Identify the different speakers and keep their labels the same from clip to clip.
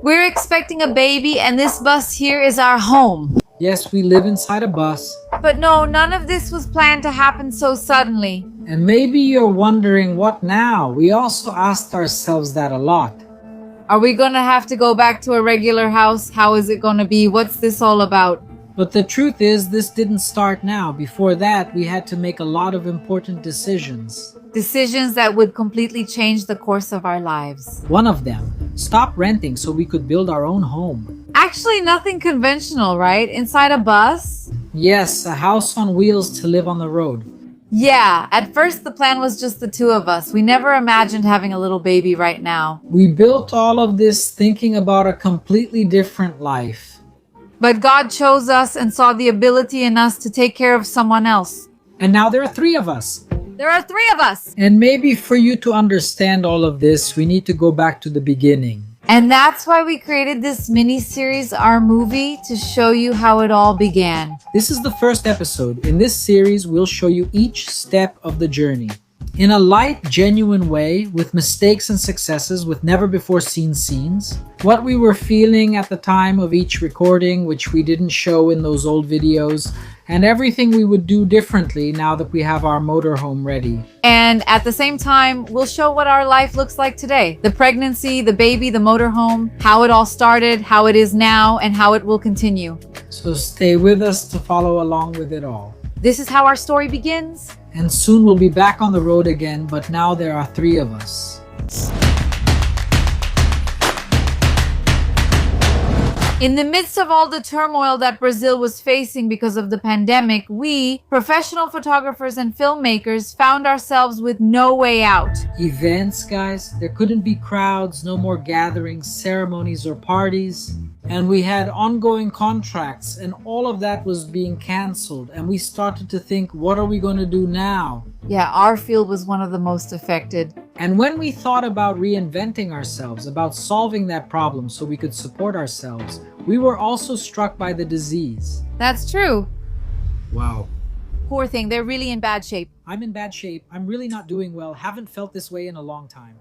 Speaker 1: We're expecting a baby, and this bus here is our home.
Speaker 2: Yes, we live inside a bus.
Speaker 1: But no, none of this was planned to happen so suddenly.
Speaker 2: And maybe you're wondering, what now? We also asked ourselves that a lot.
Speaker 1: Are we gonna have to go back to a regular house? How is it gonna be? What's this all about?
Speaker 2: But the truth is, this didn't start now. Before that, we had to make a lot of important decisions.
Speaker 1: Decisions that would completely change the course of our lives.
Speaker 2: One of them, stop renting so we could build our own home.
Speaker 1: Actually, nothing conventional, right? Inside a bus?
Speaker 2: Yes, a house on wheels to live on the road.
Speaker 1: Yeah, at first the plan was just the two of us. We never imagined having a little baby right now.
Speaker 2: We built all of this thinking about a completely different life.
Speaker 1: But God chose us and saw the ability in us to take care of someone else.
Speaker 2: And now there are 3 of us.
Speaker 1: There are 3 of us!
Speaker 2: And maybe for you to understand all of this, we need to go back to the beginning.
Speaker 1: And that's why we created this mini-series, Our Movie, to show you how it all began.
Speaker 2: This is the first episode. In this series, we'll show you each step of the journey. In a light, genuine way, with mistakes and successes, with never-before-seen scenes. What we were feeling at the time of each recording, which we didn't show in those old videos. And everything we would do differently now that we have our motorhome ready.
Speaker 1: And at the same time, we'll show what our life looks like today. The pregnancy, the baby, the motorhome, how it all started, how it is now, and how it will continue.
Speaker 2: So stay with us to follow along with it all.
Speaker 1: This is how our story begins.
Speaker 2: And soon we'll be back on the road again, but now there are 3 of us.
Speaker 1: In the midst of all the turmoil that Brazil was facing because of the pandemic, we, professional photographers and filmmakers, found ourselves with no way out.
Speaker 2: Events, guys. There couldn't be crowds, no more gatherings, ceremonies, or parties. And we had ongoing contracts, and all of that was being canceled. And we started to think, what are we going to do now?
Speaker 1: Yeah, our field was one of the most affected.
Speaker 2: And when we thought about reinventing ourselves, about solving that problem so we could support ourselves, we were also struck by the disease.
Speaker 1: That's true.
Speaker 2: Wow.
Speaker 1: Poor thing, they're really in bad shape.
Speaker 2: I'm in bad shape. I'm really not doing well. Haven't felt this way in a long time.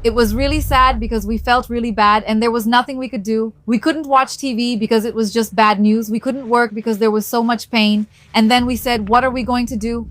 Speaker 1: It was really sad because we felt really bad and there was nothing we could do. We couldn't watch TV because it was just bad news. We couldn't work because there was so much pain. And then we said, what are we going to do?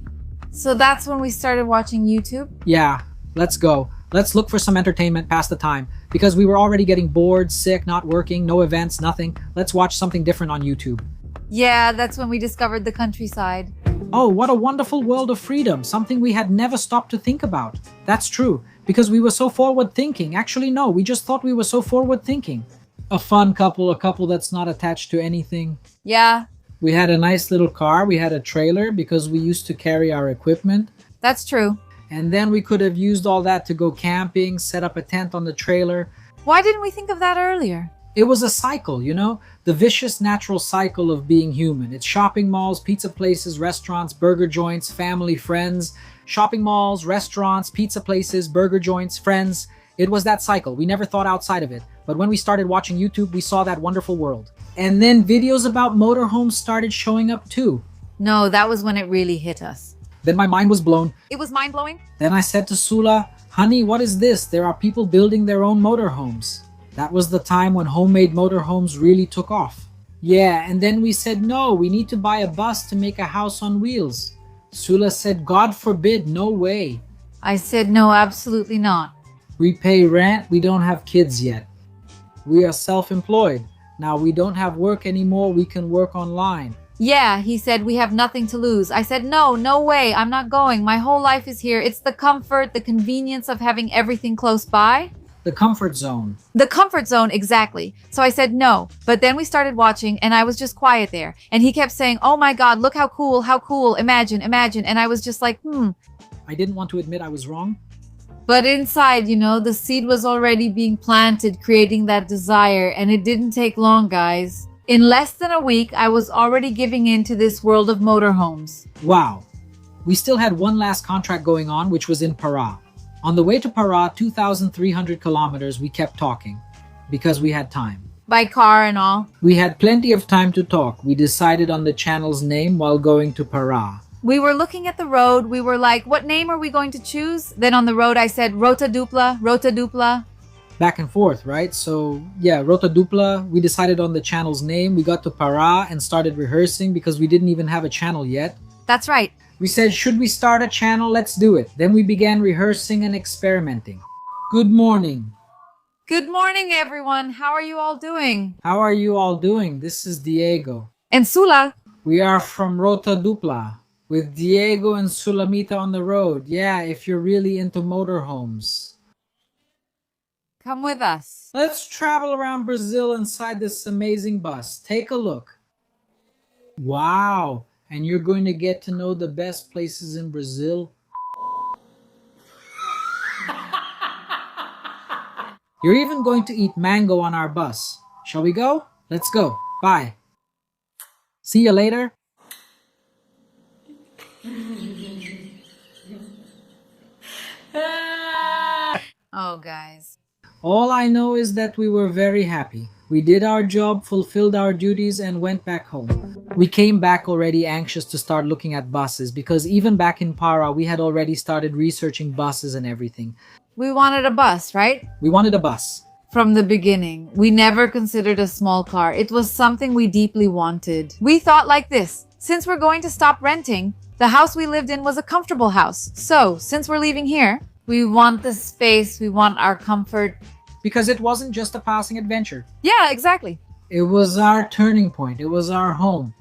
Speaker 1: So that's when we started watching YouTube.
Speaker 2: Yeah, let's go. Let's look for some entertainment, pass the time. Because we were already getting bored, sick, not working, no events, nothing. Let's watch something different on YouTube.
Speaker 1: Yeah, that's when we discovered the countryside.
Speaker 2: Oh, what a wonderful world of freedom. Something we had never stopped to think about. That's true. Because we were so forward-thinking. Actually, no, we just thought we were so forward-thinking. A fun couple, a couple that's not attached to anything.
Speaker 1: Yeah.
Speaker 2: We had a nice little car. We had a trailer because we used to carry our equipment.
Speaker 1: That's true.
Speaker 2: And then we could have used all that to go camping, set up a tent on the trailer.
Speaker 1: Why didn't we think of that earlier?
Speaker 2: It was a cycle, you know? The vicious natural cycle of being human. It's shopping malls, pizza places, restaurants, burger joints, family, friends. Shopping malls, restaurants, pizza places, burger joints, friends. It was that cycle. We never thought outside of it. But when we started watching YouTube, we saw that wonderful world. And then videos about motorhomes started showing up too.
Speaker 1: No, that was when it really hit us.
Speaker 2: Then my mind was blown.
Speaker 1: It was mind-blowing.
Speaker 2: Then I said to Sula, honey, what is this? There are people building their own motorhomes. That was the time when homemade motorhomes really took off. Yeah, and then we said, no, we need to buy a bus to make a house on wheels. Sula said, God forbid, no way.
Speaker 1: I said, no, absolutely not.
Speaker 2: We pay rent, we don't have kids yet. We are self-employed. Now we don't have work anymore, we can work online.
Speaker 1: Yeah, he said, we have nothing to lose. I said, no way, I'm not going. My whole life is here. It's the comfort, the convenience of having everything close by.
Speaker 2: The comfort zone.
Speaker 1: The comfort zone, exactly. So I said no. But then we started watching and I was just quiet there. And he kept saying, oh my God, look how cool, imagine. And I was just like,
Speaker 2: I didn't want to admit I was wrong.
Speaker 1: But inside, you know, the seed was already being planted, creating that desire. And it didn't take long, guys. In less than a week, I was already giving in to this world of motorhomes.
Speaker 2: Wow. We still had one last contract going on, which was in Pará. On the way to Pará, 2,300 kilometers, we kept talking because we had time.
Speaker 1: By car and all.
Speaker 2: We had plenty of time to talk. We decided on the channel's name while going to Pará.
Speaker 1: We were looking at the road. We were like, what name are we going to choose? Then on the road, I said, Rota Dupla, Rota Dupla.
Speaker 2: back and forth, right? So yeah, Rota Dupla, we decided on the channel's name. We got to Para and started rehearsing because we didn't even have a channel yet.
Speaker 1: That's right.
Speaker 2: We said, should we start a channel? Let's do it. Then we began rehearsing and experimenting. Good morning.
Speaker 1: Good morning, everyone. How are you all doing?
Speaker 2: How are you all doing? This is Diego.
Speaker 1: And Sula.
Speaker 2: We are from Rota Dupla with Diego and Sulamita on the road. Yeah, if you're really into motorhomes.
Speaker 1: Come with us.
Speaker 2: Let's travel around Brazil inside this amazing bus. Take a look. Wow. And you're going to get to know the best places in Brazil. You're even going to eat mango on our bus. Shall we go? Let's go. Bye. See you later.
Speaker 1: Oh, guys.
Speaker 2: All I know is that we were very happy. We did our job, fulfilled our duties, and went back home. We came back already anxious to start looking at buses because even back in Para, we had already started researching buses and everything.
Speaker 1: We wanted a bus, right?
Speaker 2: We wanted a bus.
Speaker 1: From the beginning, we never considered a small car. It was something we deeply wanted. We thought like this. Since we're going to stop renting, the house we lived in was a comfortable house. So, since we're leaving here, we want the space, we want our comfort.
Speaker 2: Because it wasn't just a passing adventure.
Speaker 1: Yeah, exactly.
Speaker 2: It was our turning point. It was our home.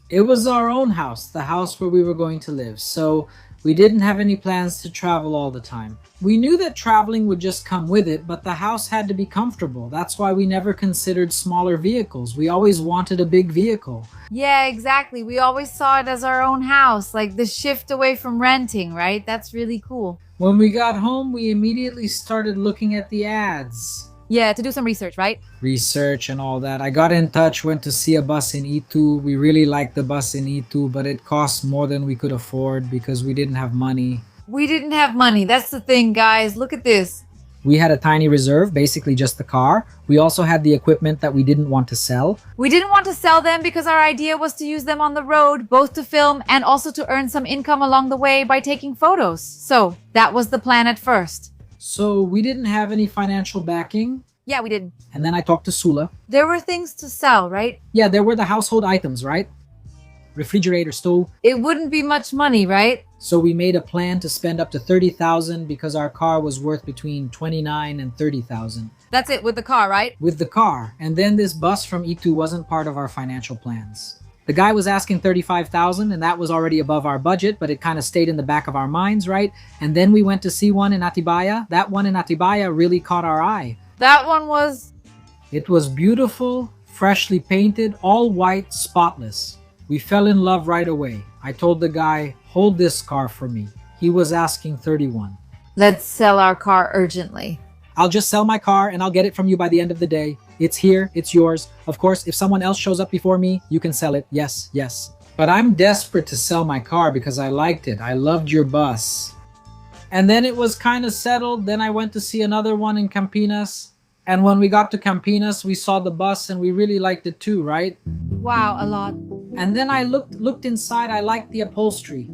Speaker 2: It was our own house, the house where we were going to live. So we didn't have any plans to travel all the time. We knew that traveling would just come with it, but the house had to be comfortable. That's why we never considered smaller vehicles. We always wanted a big vehicle.
Speaker 1: Yeah, exactly. We always saw it as our own house, like the shift away from renting, right? That's really cool.
Speaker 2: When we got home, we immediately started looking at the ads.
Speaker 1: Yeah, to do some research, right?
Speaker 2: Research and all that. I got in touch, went to see a bus in Itu. We really liked the bus in Itu, but it cost more than we could afford because we didn't have money.
Speaker 1: We didn't have money. That's the thing, guys. Look at this.
Speaker 2: We had a tiny reserve, basically just the car. We also had the equipment that we didn't want to sell.
Speaker 1: We didn't want to sell them because our idea was to use them on the road, both to film and also to earn some income along the way by taking photos. So that was the plan at first.
Speaker 2: So we didn't have any financial backing.
Speaker 1: Yeah, we did.
Speaker 2: And then I talked to Sula.
Speaker 1: There were things to sell, right?
Speaker 2: Yeah, there were the household items, right? Refrigerator, stove.
Speaker 1: It wouldn't be much money, right?
Speaker 2: So we made a plan to spend up to 30,000 because our car was worth between 29 and 30,000.
Speaker 1: That's it with the car, right?
Speaker 2: With the car. And then this bus from Itu wasn't part of our financial plans. The guy was asking 35,000 and that was already above our budget, but it kind of stayed in the back of our minds, right? And then we went to see one in Atibaia. That one in Atibaia really caught our eye.
Speaker 1: That one was...
Speaker 2: It was beautiful, freshly painted, all white, spotless. We fell in love right away. I told the guy, hold this car for me. He was asking 31.
Speaker 1: Let's sell our car urgently.
Speaker 2: I'll just sell my car and I'll get it from you by the end of the day. It's here, it's yours. Of course, if someone else shows up before me, you can sell it. Yes, yes. But I'm desperate to sell my car because I liked it. I loved your bus. And then it was kind of settled. Then I went to see another one in Campinas. And when we got to Campinas, we saw the bus and we really liked it too, right?
Speaker 1: Wow, a lot.
Speaker 2: And then I looked inside. I liked the upholstery.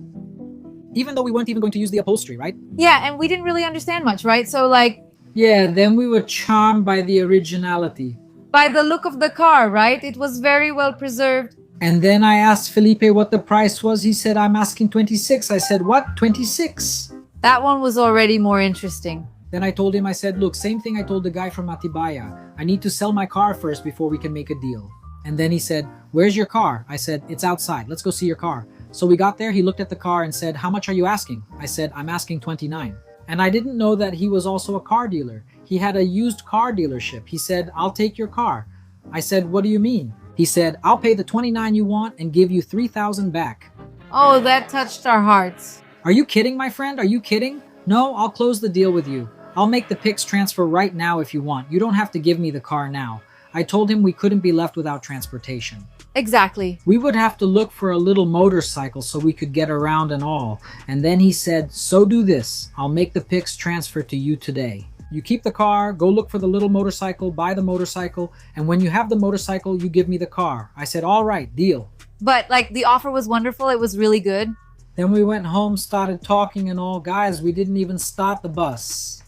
Speaker 2: Even though we weren't even going to use the upholstery, right?
Speaker 1: Yeah, and we didn't really understand much, right? So like...
Speaker 2: Yeah, then we were charmed by the originality.
Speaker 1: By the look of the car, right? It was very well preserved.
Speaker 2: And then I asked Felipe what the price was. He said, I'm asking 26. I said, what? 26?
Speaker 1: That one was already more interesting.
Speaker 2: Then I told him, I said, look, same thing I told the guy from Atibaia. I need to sell my car first before we can make a deal. And then he said, where's your car? I said, it's outside. Let's go see your car. So we got there. He looked at the car and said, how much are you asking? I said, I'm asking 29. And I didn't know that he was also a car dealer. He had a used car dealership. He said, I'll take your car. I said, what do you mean? He said, I'll pay the 29 you want and give you 3,000 back.
Speaker 1: Oh, that touched our hearts.
Speaker 2: Are you kidding, my friend? Are you kidding? No, I'll close the deal with you. I'll make the Pix transfer right now if you want. You don't have to give me the car now. I told him we couldn't be left without transportation.
Speaker 1: Exactly.
Speaker 2: We would have to look for a little motorcycle so we could get around and all. And then he said, so do this. I'll make the Pix transfer to you today. You keep the car, go look for the little motorcycle, buy the motorcycle, and when you have the motorcycle, you give me the car. I said, all right, deal.
Speaker 1: But like the offer was wonderful. It was really good.
Speaker 2: Then we went home, started talking and all. Guys, we didn't even start the bus.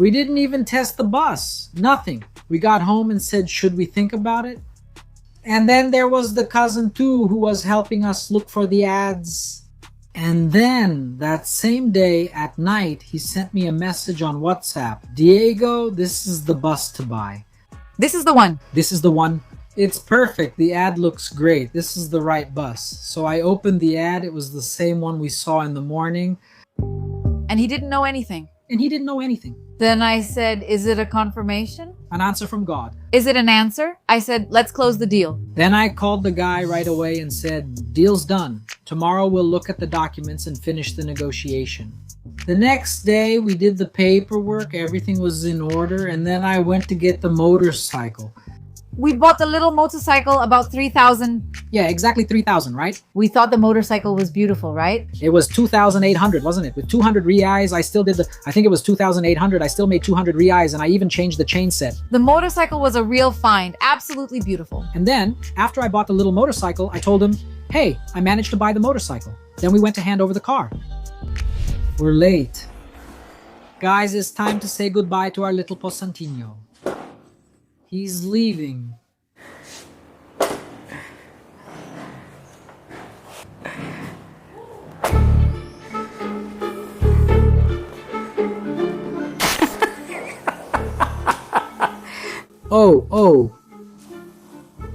Speaker 2: We didn't even test the bus. Nothing. We got home and said, should we think about it? And then there was the cousin too who was helping us look for the ads. And then that same day at night, he sent me a message on WhatsApp. Diego, this is the bus to buy.
Speaker 1: This is the one.
Speaker 2: This is the one. It's perfect. The ad looks great. This is the right bus. So I opened the ad. It was the same one we saw in the morning.
Speaker 1: And he didn't know anything.
Speaker 2: And he didn't know anything.
Speaker 1: Then I said, is it a confirmation?
Speaker 2: An answer from God.
Speaker 1: Is it an answer? I said, let's close the deal.
Speaker 2: Then I called the guy right away and said, deal's done. Tomorrow we'll look at the documents and finish the negotiation. The next day we did the paperwork, everything was in order, and then I went to get the motorcycle.
Speaker 1: We bought the little motorcycle, about 3,000.
Speaker 2: Yeah, exactly 3,000, right?
Speaker 1: We thought the motorcycle was beautiful, right?
Speaker 2: It was 2,800, wasn't it? With 200 reais, I think it was 2,800. I still made 200 reais, and I even changed the chain set.
Speaker 1: The motorcycle was a real find, absolutely beautiful.
Speaker 2: And then, after I bought the little motorcycle, I told him, hey, I managed to buy the motorcycle. Then we went to hand over the car. We're late. Guys, it's time to say goodbye to our little Poçantinho. He's leaving. Oh.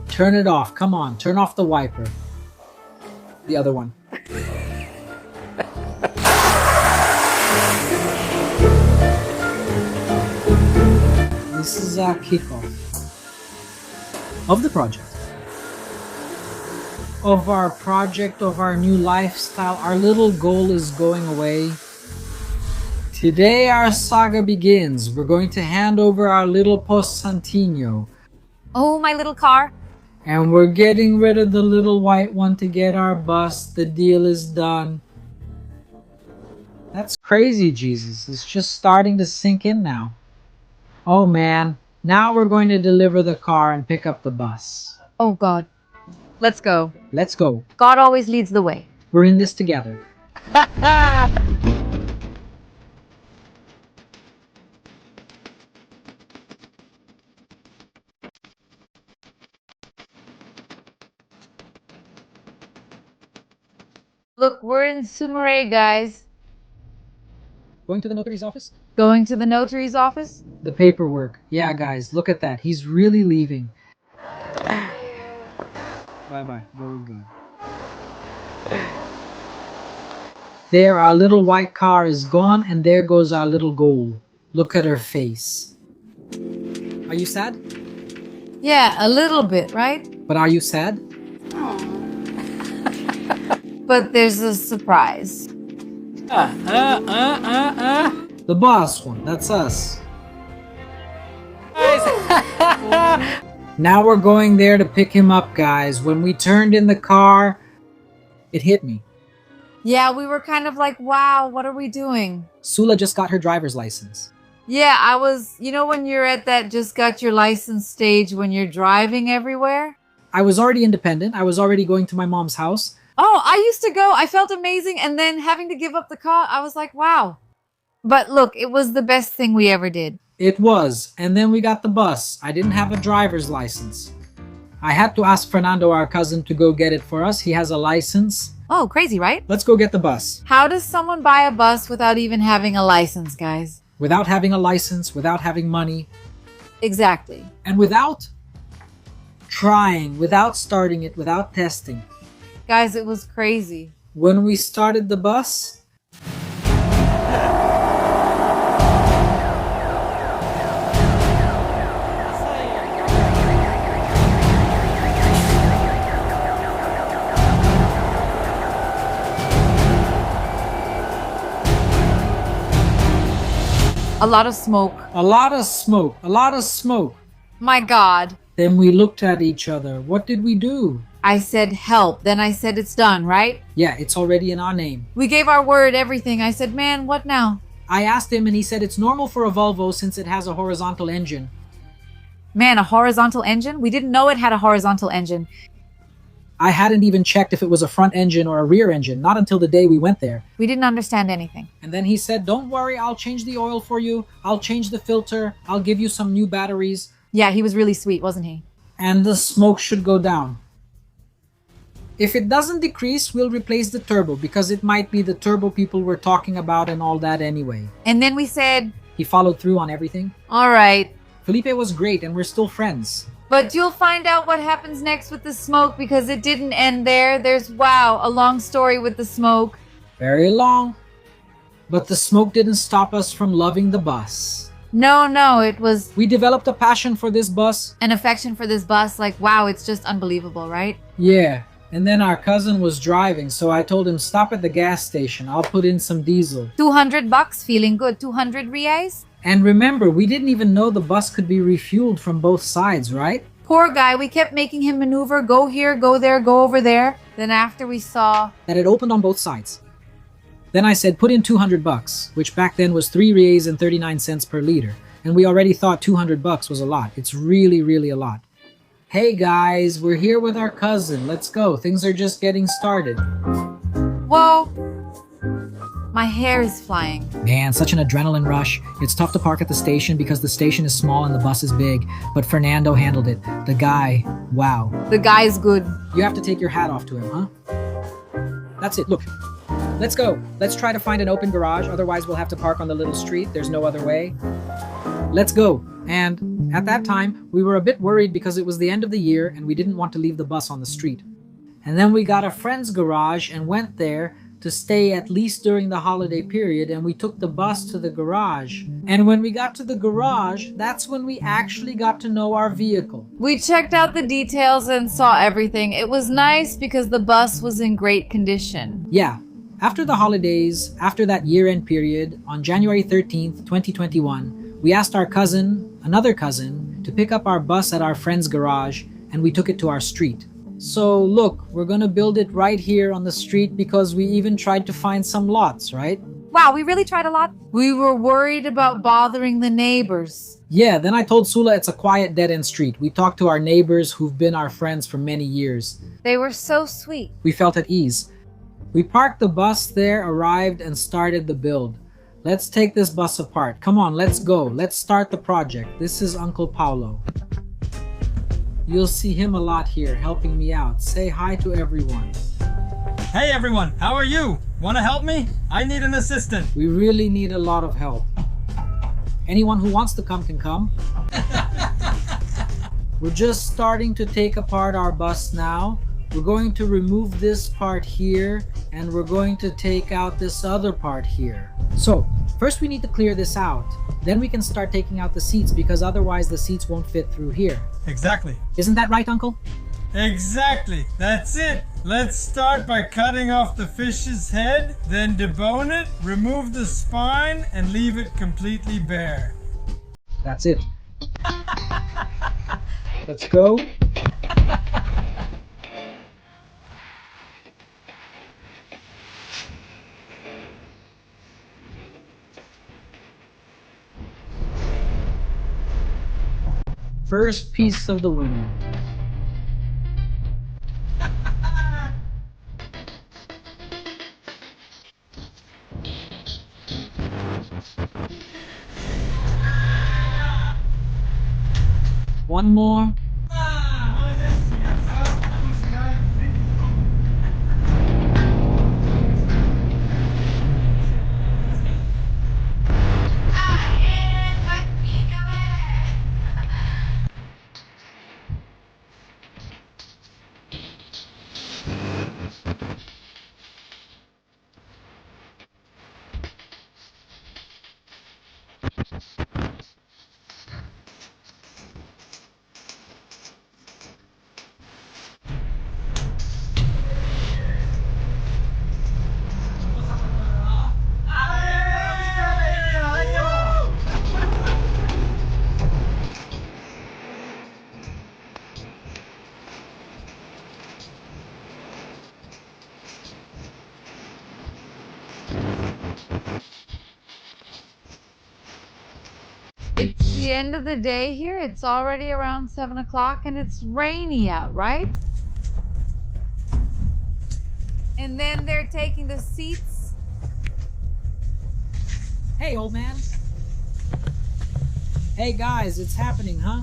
Speaker 2: Turn it off. Come on, turn off the wiper. The other one. This is our kickoff of the project. Of our new lifestyle. Our little goal is going away. Today our saga begins. We're going to hand over our little Poçantinho.
Speaker 1: Oh, my little car.
Speaker 2: And we're getting rid of the little white one to get our bus. The deal is done. That's crazy, Jesus. It's just starting to sink in now. Oh man, now we're going to deliver the car and pick up the bus.
Speaker 1: Oh, God. Let's go.
Speaker 2: Let's go.
Speaker 1: God always leads the way.
Speaker 2: We're in this together.
Speaker 1: Look, we're in Sumere, guys.
Speaker 2: Going to the notary's office?
Speaker 1: Going to the notary's office?
Speaker 2: The paperwork. Yeah, guys, look at that. He's really leaving. Bye-bye. Very good. There, our little white car is gone, and there goes our little goal. Look at her face. Are you sad?
Speaker 1: Yeah, a little bit, right?
Speaker 2: But are you sad?
Speaker 1: But there's a surprise.
Speaker 2: The boss one, that's us. Now we're going there to pick him up, guys. When we turned in the car, it hit me.
Speaker 1: Yeah, we were kind of like, wow, what are we doing?
Speaker 2: Sula just got her driver's license.
Speaker 1: Yeah, I was, when you're at that just got your license stage when you're driving everywhere?
Speaker 2: I was already independent. I was already going to my mom's house.
Speaker 1: Oh, I used to go. I felt amazing. And then having to give up the car, I was like, wow. But look, it was the best thing we ever did.
Speaker 2: It was. And then we got the bus. I didn't have a driver's license. I had to ask Fernando, our cousin, to go get it for us. He has a license.
Speaker 1: Oh, crazy, right?
Speaker 2: Let's go get the bus.
Speaker 1: How does someone buy a bus without even having a license, guys?
Speaker 2: Without having a license, without having money.
Speaker 1: Exactly.
Speaker 2: And without trying, without starting it, without testing.
Speaker 1: Guys, it was crazy.
Speaker 2: When we started the bus,
Speaker 1: a lot of smoke.
Speaker 2: a lot of smoke, a lot of smoke.
Speaker 1: My God.
Speaker 2: Then we looked at each other. What did we do?
Speaker 1: I said, help. Then I said, it's done, right?
Speaker 2: Yeah, it's already in our name.
Speaker 1: We gave our word, everything. I said, man, what now?
Speaker 2: I asked him and he said it's normal for a Volvo since it has a horizontal engine.
Speaker 1: Man, a horizontal engine? We didn't know it had a horizontal engine.
Speaker 2: I hadn't even checked if it was a front engine or a rear engine, not until the day we went there.
Speaker 1: We didn't understand anything.
Speaker 2: And then he said, "Don't worry, I'll change the oil for you. I'll change the filter. I'll give you some new batteries.
Speaker 1: Yeah, he was really sweet, wasn't he?
Speaker 2: And the smoke should go down. If it doesn't decrease, we'll replace the turbo because it might be the turbo people were talking about and all that anyway."
Speaker 1: And then we said,
Speaker 2: He followed through on everything.
Speaker 1: all right,
Speaker 2: Felipe was great and we're still friends.
Speaker 1: but you'll find out what happens next with the smoke because it didn't end there. There's, wow, a long story with the smoke.
Speaker 2: Very long. But the smoke didn't stop us from loving the bus.
Speaker 1: No, it was
Speaker 2: We developed a passion for this bus.
Speaker 1: an affection for this bus. Like, wow, it's just unbelievable, right?
Speaker 2: Yeah. And then our cousin was driving, so I told him, "Stop at the gas station. I'll put in some diesel."
Speaker 1: $200, feeling good. 200 reais?
Speaker 2: And remember, we didn't even know the bus could be refueled from both sides, right?
Speaker 1: Poor guy, we kept making him maneuver, go here, go there, go over there. Then after we saw,
Speaker 2: That it opened on both sides. Then I said, "Put in $200, which back then was 3 reais and 39 cents per liter. And we already thought $200 was a lot. It's really, really a lot. Hey guys, we're here with our cousin. Let's go. Things are just getting started."
Speaker 1: whoa, my hair is flying.
Speaker 2: Man, such an adrenaline rush. It's tough to park at the station because the station is small and the bus is big. But Fernando handled it. The guy, wow.
Speaker 1: The guy's good.
Speaker 2: You have to take your hat off to him, huh? That's it, look. Let's go. Let's try to find an open garage, otherwise we'll have to park on the little street. There's no other way. Let's go. And at that time, we were a bit worried because it was the end of the year and we didn't want to leave the bus on the street. And then we got a friend's garage and went there to stay at least during the holiday period, and we took the bus to the garage. And when we got to the garage, that's when we actually got to know our vehicle.
Speaker 1: We checked out the details and saw everything. It was nice because the bus was in great condition.
Speaker 2: Yeah. After the holidays, after that year-end period, on January 13th, 2021, we asked our cousin, another cousin, to pick up our bus at our friend's garage, and we took it to our street. So look, we're gonna build it right here on the street because we even tried to find some lots, right?
Speaker 1: Wow, we really tried a lot. We were worried about bothering the neighbors.
Speaker 2: Yeah, then I told Sula it's a quiet dead-end street. We talked to our neighbors who've been our friends for many years.
Speaker 1: They were so sweet.
Speaker 2: We felt at ease. We parked the bus there, arrived, and started the build. Let's take this bus apart. Come on, let's go. Let's start the project. This is Uncle Paulo. You'll see him a lot here, helping me out. Say hi to everyone.
Speaker 3: Hey everyone, how are you? Want to help me? I need an assistant.
Speaker 2: We really need a lot of help. Anyone who wants to come can come. We're just starting to take apart our bus now. We're going to remove this part here, and we're going to take out this other part here. So, first we need to clear this out. Then we can start taking out the seats because otherwise the seats won't fit through here.
Speaker 3: Exactly.
Speaker 2: Isn't that right, Uncle?
Speaker 3: Exactly. That's it. Let's start by cutting off the fish's head, then debone it, remove the spine, and leave it completely bare.
Speaker 2: That's it. Let's go. First piece of the winner. One more.
Speaker 1: It's the end of the day here. It's already around 7 o'clock and it's rainy out, right? And then they're taking the seats.
Speaker 2: Hey, old man. Hey, guys, it's happening, huh?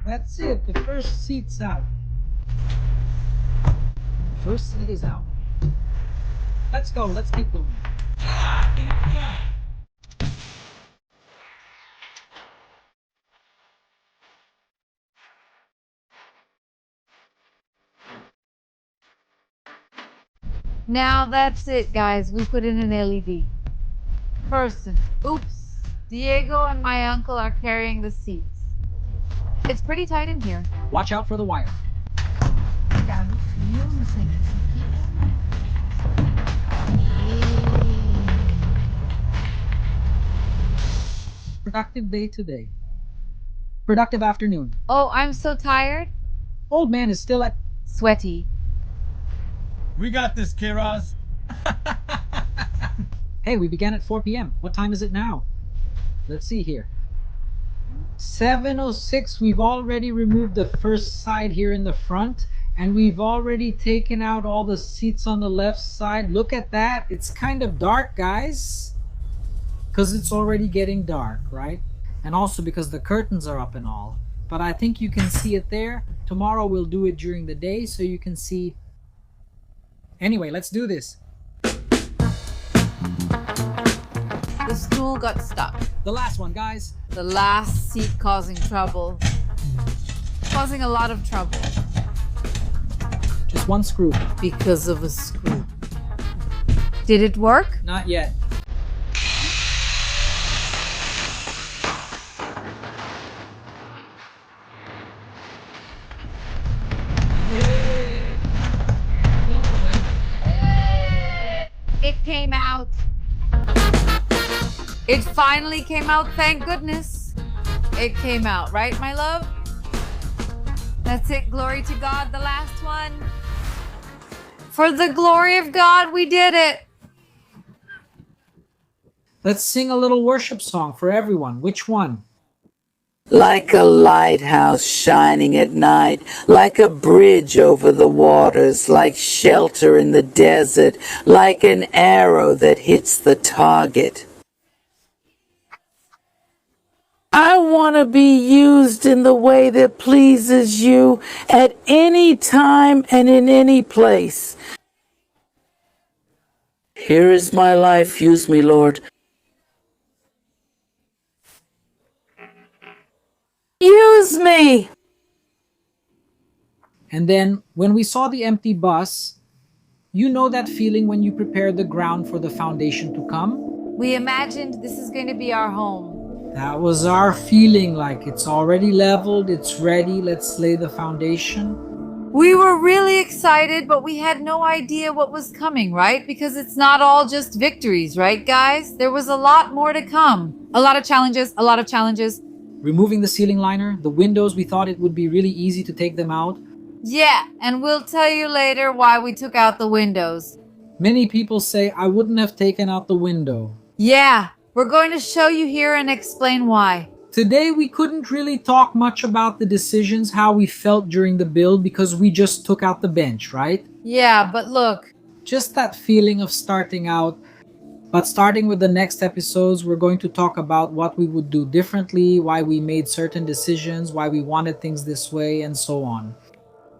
Speaker 2: That's it. The first seat's out. First seat is out. Let's go. Let's keep going.
Speaker 1: Now that's it, guys. We put in an LED. Person. Oops. Diego and my uncle are carrying the seats. It's pretty tight in here.
Speaker 2: Watch out for the wire. Productive day today. Productive afternoon.
Speaker 1: Oh, I'm so tired.
Speaker 2: Old man is still at...
Speaker 1: Sweaty.
Speaker 3: We got this, Kiraz.
Speaker 2: Hey, we began at 4 p.m. What time is it now? Let's see here. 7:06. We've already removed the first side here in the front, and we've already taken out all the seats on the left side. Look at that. It's kind of dark, guys, because it's already getting dark, right? And also because the curtains are up and all. But I think you can see it there. Tomorrow we'll do it during the day so you can see. Anyway, let's do this.
Speaker 1: The stool got stuck.
Speaker 2: The last one, guys.
Speaker 1: The last seat causing trouble. Causing a lot of trouble.
Speaker 2: Just one screw.
Speaker 1: Because of a screw. Did it work?
Speaker 2: Not yet.
Speaker 1: It came out. It finally came out, thank goodness. It came out, right, my love? That's it, glory to God, the last one. For the glory of God, we did it.
Speaker 2: Let's sing a little worship song for everyone. Which one?
Speaker 4: Like a lighthouse shining at night, like a bridge over the waters, like shelter in the desert, like an arrow that hits the target. I want to be used in the way that pleases you at any time and in any place. Here is my life. Use me, Lord. Use me!
Speaker 2: And then when we saw the empty bus, you know that feeling when you prepare the ground for the foundation to come?
Speaker 1: We imagined this is going to be our home.
Speaker 2: That was our feeling, like it's already leveled, it's ready, let's lay the foundation.
Speaker 1: We were really excited, but we had no idea what was coming, right? Because it's not all just victories, right, guys? There was a lot more to come. A lot of challenges, a lot of challenges.
Speaker 2: Removing the ceiling liner, the windows, we thought it would be really easy to take them out.
Speaker 1: Yeah, and we'll tell you later why we took out the windows.
Speaker 2: Many people say I wouldn't have taken out the window.
Speaker 1: Yeah, we're going to show you here and explain why.
Speaker 2: Today we couldn't really talk much about the decisions, how we felt during the build, because we just took out the bench, right?
Speaker 1: Yeah, but look.
Speaker 2: Just that feeling of starting out. But starting with the next episodes, we're going to talk about what we would do differently, why we made certain decisions, why we wanted things this way, and so on.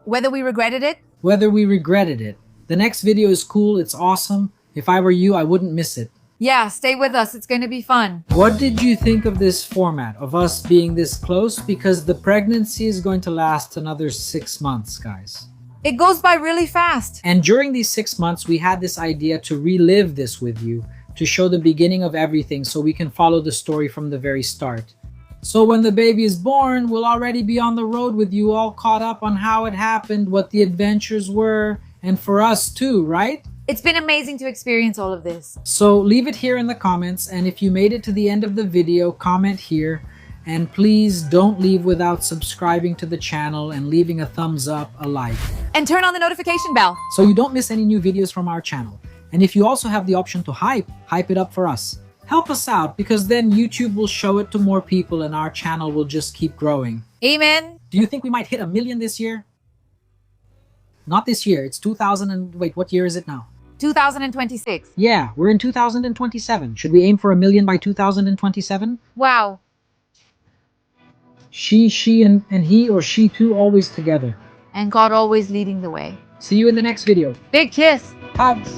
Speaker 1: Whether we regretted it?
Speaker 2: Whether we regretted it. The next video is cool, it's awesome. If I were you, I wouldn't miss it.
Speaker 1: Yeah, stay with us. It's going to be fun.
Speaker 2: What did you think of this format, of us being this close? Because the pregnancy is going to last another 6 months, guys.
Speaker 1: It goes by really fast.
Speaker 2: And during these 6 months, we had this idea to relive this with you, to show the beginning of everything so we can follow the story from the very start. So when the baby is born, we'll already be on the road with you, all caught up on how it happened, what the adventures were, and for us too, right?
Speaker 1: It's been amazing to experience all of this.
Speaker 2: So leave it here in the comments, and if you made it to the end of the video, comment here. And please don't leave without subscribing to the channel and leaving a thumbs up, a like.
Speaker 1: And turn on the notification bell.
Speaker 2: So you don't miss any new videos from our channel. And if you also have the option to hype it up for us. Help us out, because then YouTube will show it to more people and our channel will just keep growing.
Speaker 1: Amen.
Speaker 2: Do you think we might hit 1 million this year? Not this year. It's 2000 and wait, what year is it now?
Speaker 1: 2026.
Speaker 2: Yeah, we're in 2027. Should we aim for 1 million by 2027?
Speaker 1: Wow.
Speaker 2: She, and he or she too always together.
Speaker 1: And God always leading the way.
Speaker 2: See you in the next video.
Speaker 1: Big kiss.
Speaker 2: Hugs.